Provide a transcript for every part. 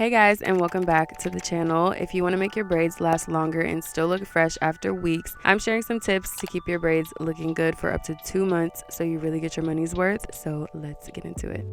Hey guys, and welcome back to the channel. If you want to make your braids last longer and still look fresh after weeks, I'm sharing some tips to keep your braids looking good for up to 2 months so you really get your money's worth. So let's get into it.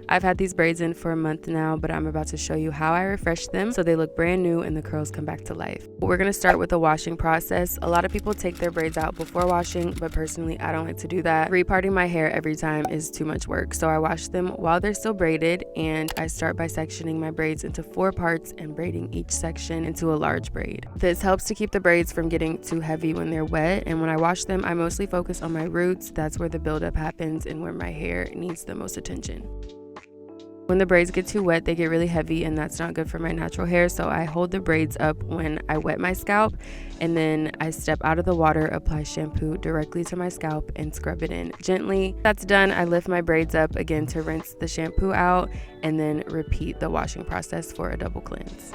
I've had these braids in for a month now, but I'm about to show you how I refresh them so they look brand new and the curls come back to life. We're going to start with the washing process. A lot of people take their braids out before washing, but personally I don't like to do that. Reparting my hair every time is too much work, so I wash them while they're still braided, and I start by sectioning my braids into 4 parts and braiding each section into a large braid. This helps to keep the braids from getting too heavy when they're wet, and when I wash them I mostly focus on my roots. That's where the buildup happens and where my hair needs the most attention. When the braids get too wet, they get really heavy, and that's not good for my natural hair, so I hold the braids up when I wet my scalp, and then I step out of the water, apply shampoo directly to my scalp, and scrub it in gently. That's done, I lift my braids up again to rinse the shampoo out, and then repeat the washing process for a double cleanse.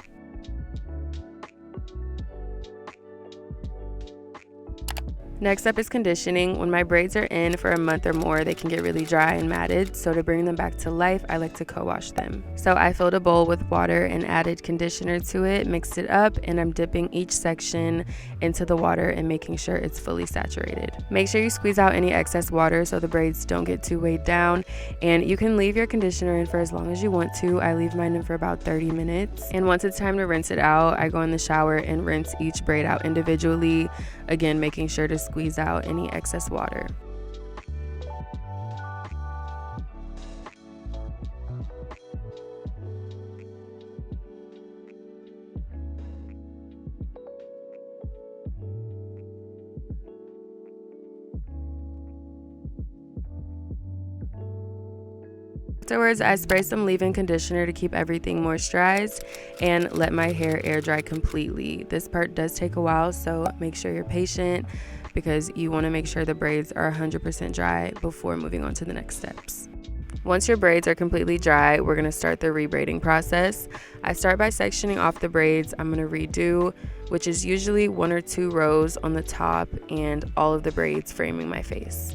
Next up is conditioning. When my braids are in for a month or more, they can get really dry and matted, so to bring them back to life, I like to co-wash them. So I filled a bowl with water and added conditioner to it, mixed it up, and I'm dipping each section into the water and making sure it's fully saturated. Make sure you squeeze out any excess water so the braids don't get too weighed down, and you can leave your conditioner in for as long as you want to. I leave mine in for about 30 minutes, and once it's time to rinse it out, I go in the shower and rinse each braid out individually, again making sure to squeeze out any excess water. Afterwards, I spray some leave-in conditioner to keep everything moisturized and let my hair air dry completely. This part does take a while, so make sure you're patient because you want to make sure the braids are 100% dry before moving on to the next steps. Once your braids are completely dry, we're going to start the rebraiding process. I start by sectioning off the braids I'm going to redo, which is usually 1 or 2 rows on the top and all of the braids framing my face.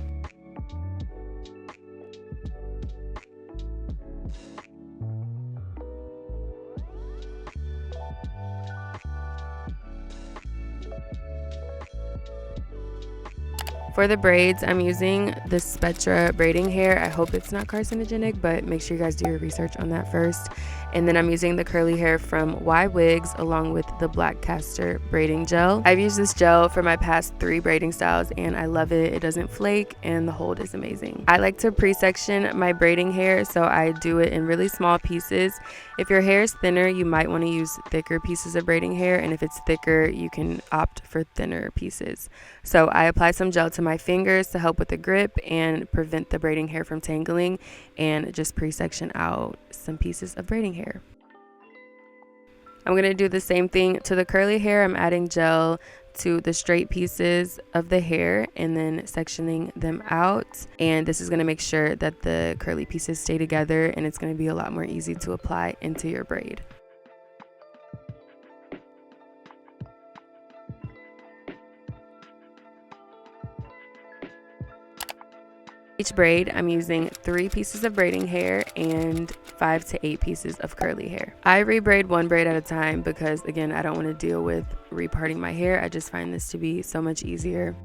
For the braids, I'm using the Spectra braiding hair. I hope it's not carcinogenic, but make sure you guys do your research on that first. And then I'm using the curly hair from Y Wigs along with the Black Castor braiding gel. I've used this gel for my past 3 braiding styles and I love it. It doesn't flake and the hold is amazing. I like to pre-section my braiding hair, so I do it in really small pieces. If your hair is thinner, you might want to use thicker pieces of braiding hair, and if it's thicker, you can opt for thinner pieces. So I apply some gel to my fingers to help with the grip and prevent the braiding hair from tangling, and just pre-section out some pieces of braiding hair. I'm going to do the same thing to the curly hair. I'm adding gel to the straight pieces of the hair and then sectioning them out, and this is going to make sure that the curly pieces stay together, and it's going to be a lot more easy to apply into your braid. Each braid, I'm using 3 pieces of braiding hair and 5 to 8 pieces of curly hair. I rebraid 1 braid at a time because, again, I don't want to deal with reparting my hair. I just find this to be so much easier.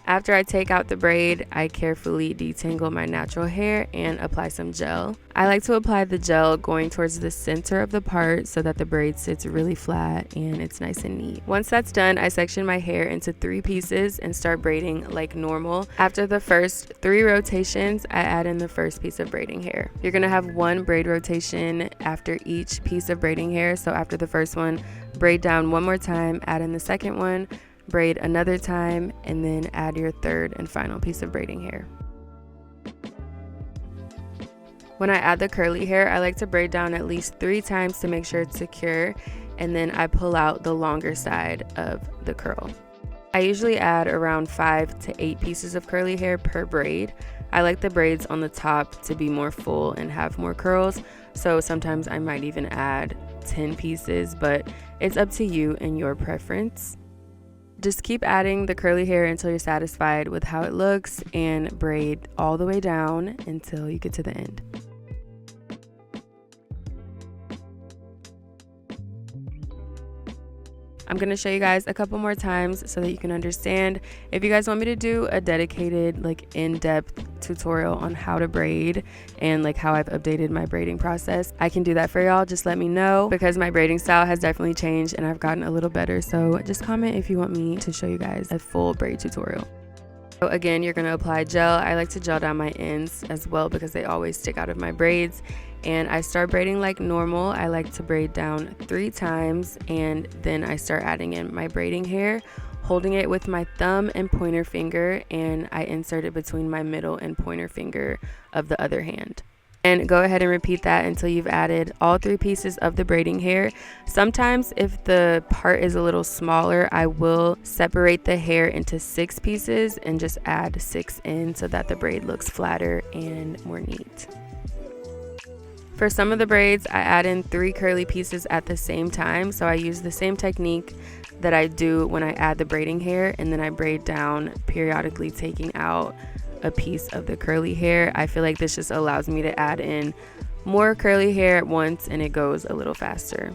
After I take out the braid, I carefully detangle my natural hair and apply some gel. I like to apply the gel going towards the center of the part so that the braid sits really flat and it's nice and neat. Once that's done, I section my hair into 3 pieces and start braiding like normal. After the first 3 rotations, I add in the first piece of braiding hair. You're going to have 1 braid rotation after each piece of braiding hair, so after the first one, braid down 1 more time, add in the second one, braid another time, and then add your third and final piece of braiding hair. When I add the curly hair, I like to braid down at least 3 times to make sure it's secure, and then I pull out the longer side of the curl. I usually add around 5 to 8 pieces of curly hair per braid. I like the braids on the top to be more full and have more curls, so sometimes I might even add 10 pieces, but it's up to you and your preference. Just keep adding the curly hair until you're satisfied with how it looks and braid all the way down until you get to the end. I'm going to show you guys a couple more times so that you can understand. If you guys want me to do a dedicated, like, in-depth tutorial on how to braid and like how I've updated my braiding process, I can do that for y'all. Just let me know, because my braiding style has definitely changed and I've gotten a little better. So just comment if you want me to show you guys a full braid tutorial. So again, you're going to apply gel. I like to gel down my ends as well because they always stick out of my braids. And I start braiding like normal. I like to braid down 3 times, and then I start adding in my braiding hair, holding it with my thumb and pointer finger, and I insert it between my middle and pointer finger of the other hand. And go ahead and repeat that until you've added all 3 pieces of the braiding hair. Sometimes if the part is a little smaller, I will separate the hair into 6 pieces and just add 6 in so that the braid looks flatter and more neat. For some of the braids, I add in 3 curly pieces at the same time. So I use the same technique that I do when I add the braiding hair, and then I braid down, periodically taking out a piece of the curly hair. I feel like this just allows me to add in more curly hair at once and it goes a little faster.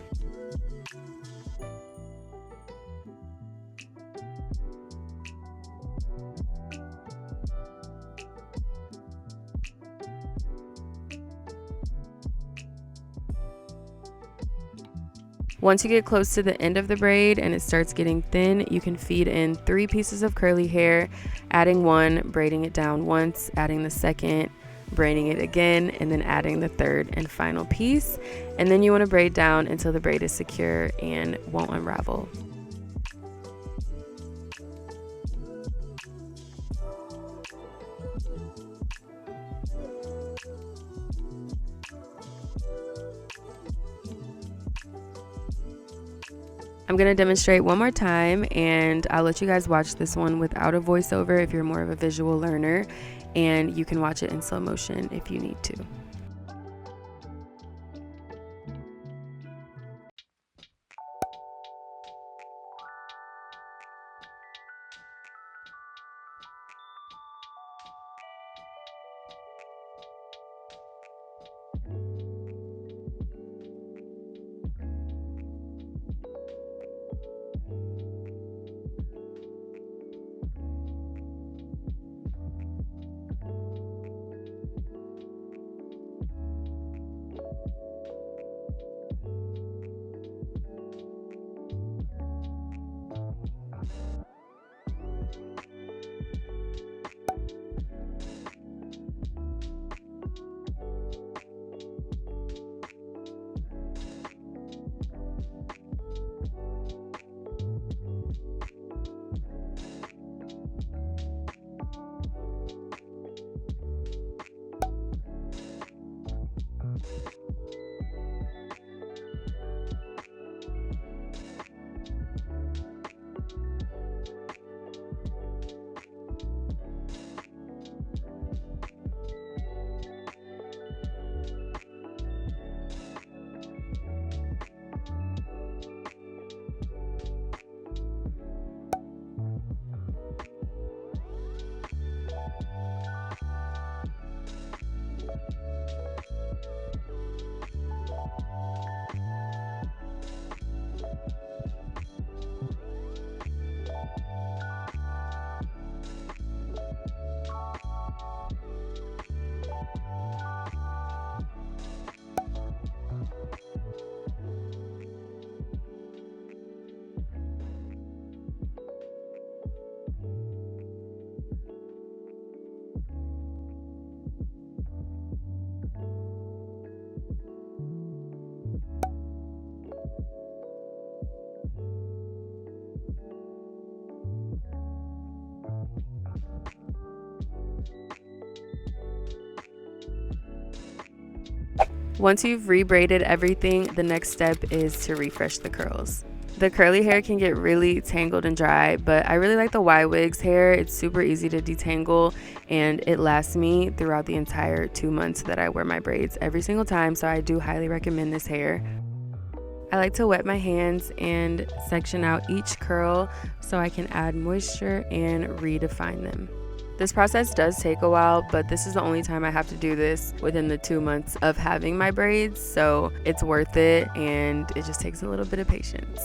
Once you get close to the end of the braid and it starts getting thin, you can feed in 3 pieces of curly hair, adding 1, braiding it down once, adding the second, braiding it again, and then adding the third and final piece. And then you want to braid down until the braid is secure and won't unravel. I'm going to demonstrate one more time, and I'll let you guys watch this one without a voiceover if you're more of a visual learner, and you can watch it in slow motion if you need to. Once you've rebraided everything, the next step is to refresh the curls. The curly hair can get really tangled and dry, but I really like the Y-Wigs hair. It's super easy to detangle and it lasts me throughout the entire 2 months that I wear my braids every single time, so I do highly recommend this hair. I like to wet my hands and section out each curl so I can add moisture and redefine them. This process does take a while, but this is the only time I have to do this within the 2 months of having my braids, so it's worth it and it just takes a little bit of patience.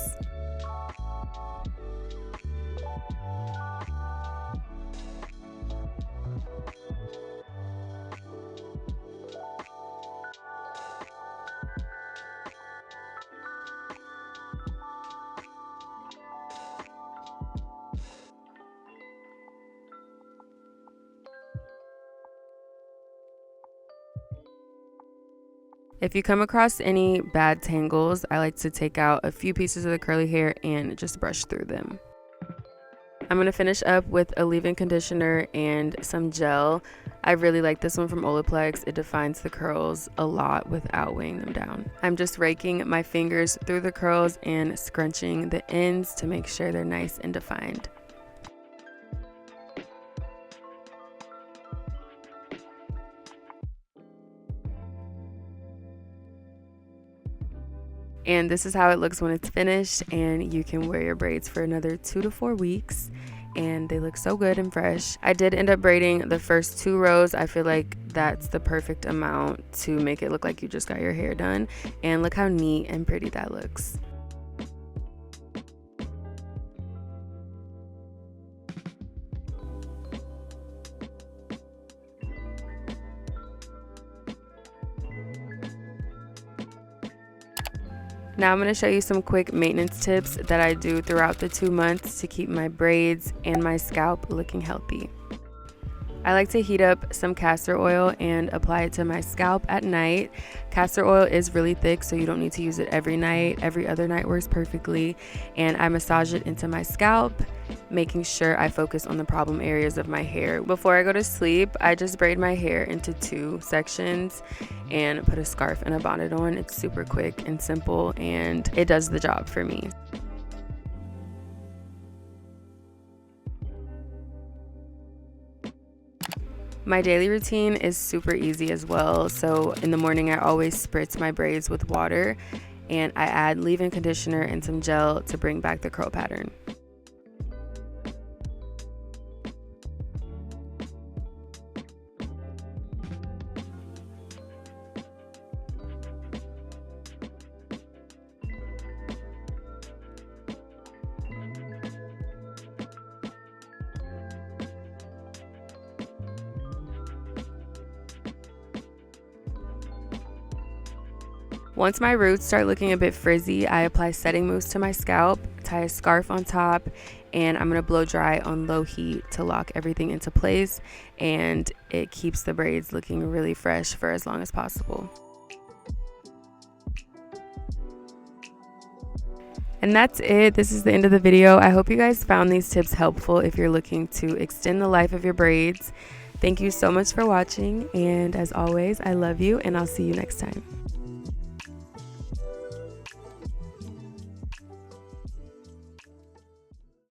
If you come across any bad tangles, I like to take out a few pieces of the curly hair and just brush through them. I'm going to finish up with a leave-in conditioner and some gel. I really like this one from Olaplex. It defines the curls a lot without weighing them down. I'm just raking my fingers through the curls and scrunching the ends to make sure they're nice and defined. And this is how it looks when it's finished, and you can wear your braids for another 2 to 4 weeks and they look so good and fresh. I did end up braiding the first 2 rows. I feel like that's the perfect amount to make it look like you just got your hair done, and look how neat and pretty that looks. Now I'm going to show you some quick maintenance tips that I do throughout the 2 months to keep my braids and my scalp looking healthy. I like to heat up some castor oil and apply it to my scalp at night. Castor oil is really thick, so you don't need to use it every night. Every other night works perfectly. And I massage it into my scalp, making sure I focus on the problem areas of my hair. Before I go to sleep, I just braid my hair into 2 sections and put a scarf and a bonnet on. It's super quick and simple, and it does the job for me. My daily routine is super easy as well. So in the morning, I always spritz my braids with water, and I add leave-in conditioner and some gel to bring back the curl pattern. Once my roots start looking a bit frizzy, I apply setting mousse to my scalp, tie a scarf on top, and I'm going to blow dry on low heat to lock everything into place, and it keeps the braids looking really fresh for as long as possible. And that's it. This is the end of the video. I hope you guys found these tips helpful if you're looking to extend the life of your braids. Thank you so much for watching, and as always, I love you, and I'll see you next time.